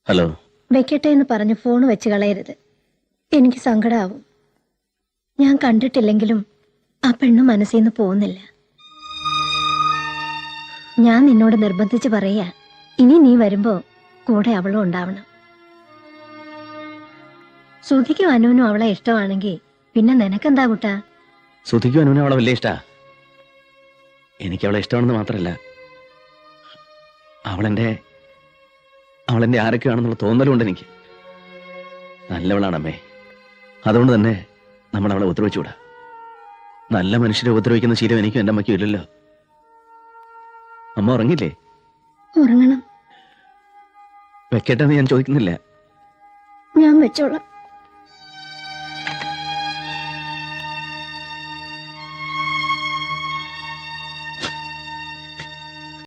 Hello. വെക്കട്ടെ എന്ന് പറഞ്ഞ് ഫോൺ വെച്ച് കളയരുത്. എനിക്ക് സങ്കടാവും. ഞാൻ കണ്ടിട്ടില്ലെങ്കിലും ആ പെണ്ണ് മനസ്സിൽ നിന്ന് പോകുന്നില്ല. ഞാൻ നിന്നോട് നിർബന്ധിച്ച് പറയാ, ഇനി നീ വരുമ്പോ കൂടെ അവളും ഉണ്ടാവണം. സുധിക്കും അനുവിനും അവളെ ഇഷ്ടമാണെങ്കിൽ പിന്നെ നിനക്കെന്താ കുട്ടാ? സുധിക്കും അനുവിനും അവളെ വലിയ ഇഷ്ടാ. എനിക്ക് അവളെ ഇഷ്ടമാണെന്ന് മാത്രമല്ല, അവളെന്റെ ആരൊക്കെയാണെന്നുള്ള തോന്നലുണ്ട് എനിക്ക്. നല്ലവളാണ് അമ്മേ. അതുകൊണ്ട് തന്നെ നമ്മൾ അവളെ ഉപദ്രവിച്ചുകൂടാ. നല്ല മനുഷ്യരെ ഉപദ്രവിക്കുന്ന ശീലം എനിക്കും എൻ്റെ അമ്മയ്ക്കും ഇല്ലല്ലോ. അമ്മ ഉറങ്ങില്ലേ? ഉറങ്ങണം. വെക്കട്ടെന്ന് ഞാൻ ചോദിക്കുന്നില്ല. ഞാൻ വെച്ചോളാം.